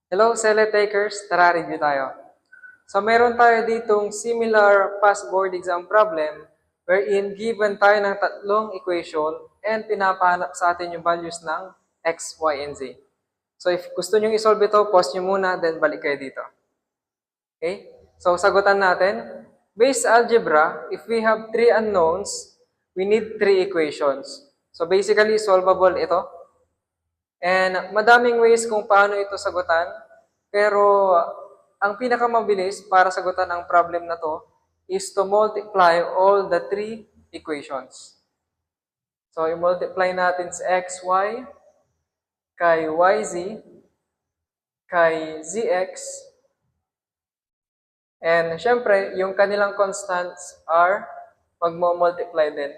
Hello, Sele Takers! Tara, review tayo. So, meron tayo ditong similar past board exam problem wherein given tayo ng tatlong equation and pinapahanap sa atin yung values ng x, y, and z. So, if gusto nyo isolve ito, pause nyo muna, then balik kayo dito. Okay? So, sagutan natin. Based algebra, if we have three unknowns, we need three equations. So, basically, solvable ito. And madaming ways kung paano ito sagutan, pero ang pinakamabilis para sagutan ang problem na to is to multiply all the three equations. So, i-multiply natin sa xy, kay yz, kay zx, and syempre, yung kanilang constants are magmo-multiply din.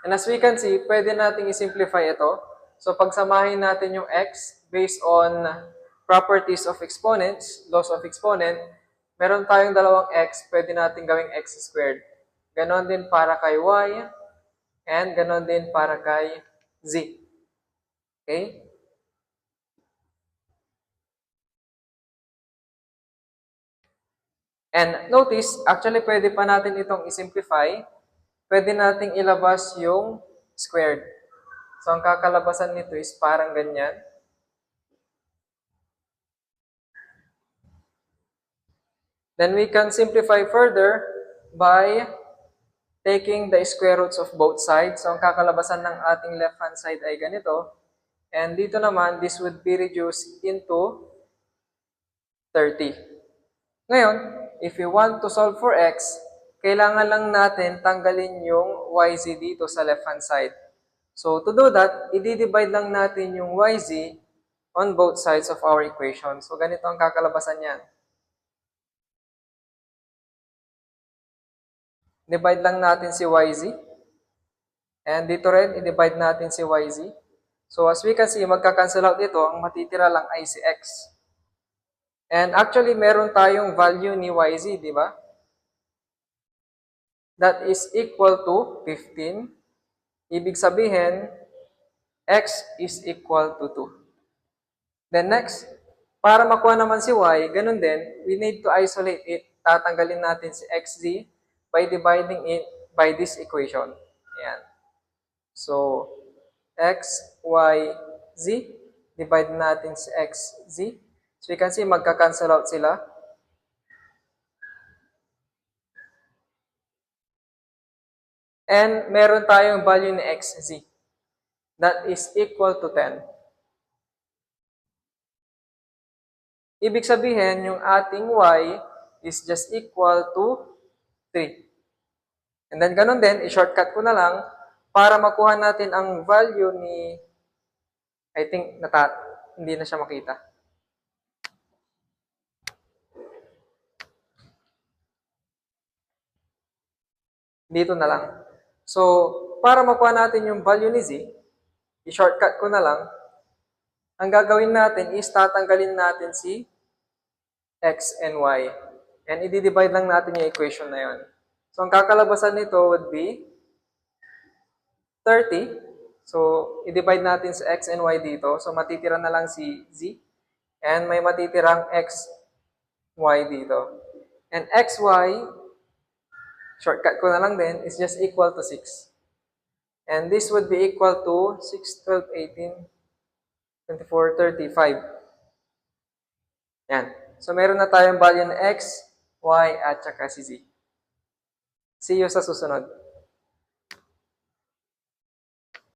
And as we can see, pwede nating i-simplify ito. So, pagsamahin natin yung x based on properties of exponents, laws of exponent, meron tayong dalawang x, pwede natin gawing x squared. Ganon din para kay y, and ganon din para kay z. Okay? And notice, actually pwede pa natin itong i-simplify. Pwede nating ilabas yung squared. So, ang kakalabasan nito is parang ganyan. Then we can simplify further by taking the square roots of both sides. So, ang kakalabasan ng ating left-hand side ay ganito. And dito naman, this would be reduced into 30. Ngayon, if we want to solve for x, kailangan lang natin tanggalin yung yz dito sa left-hand side. So, to do that, i-divide lang natin yung yz on both sides of our equation. So, ganito ang kakalabasan niyan. Divide lang natin si yz. And dito rin, i-divide natin si yz. So, as we can see, magka-cancel out dito, ang matitira lang ay si x. And actually, meron tayong value ni yz, di ba? That is equal to 15. Ibig sabihin, x is equal to 2. Then next, para makuha naman si y, ganun din, we need to isolate it. Tatanggalin natin si xz by dividing it by this equation. Ayan. So, x, y, z, divide natin si x, z. So, you can see, magka-cancel out sila. And meron tayong value ni x, z. That is equal to 10. Ibig sabihin, yung ating y is just equal to 3. And then, ganun din, i-shortcut ko na lang para makuha natin ang value ni, I think, hindi na siya makita. Dito na lang. So, para makuha natin yung value ni z, i-shortcut ko na lang. Ang gagawin natin is tatanggalin natin si x and y. And i-divide lang natin yung equation na yun. So, ang kakalabasan nito would be 30. So, i-divide natin sa x and y dito. So, matitira na lang si z. And may matitirang x, y dito. And xy, shortcut ko na lang din, is just equal to 6. And this would be equal to 6, 12, 18, 24, 35. Yan. So, meron na tayong value na x, y, at saka si z. See you sa susunod.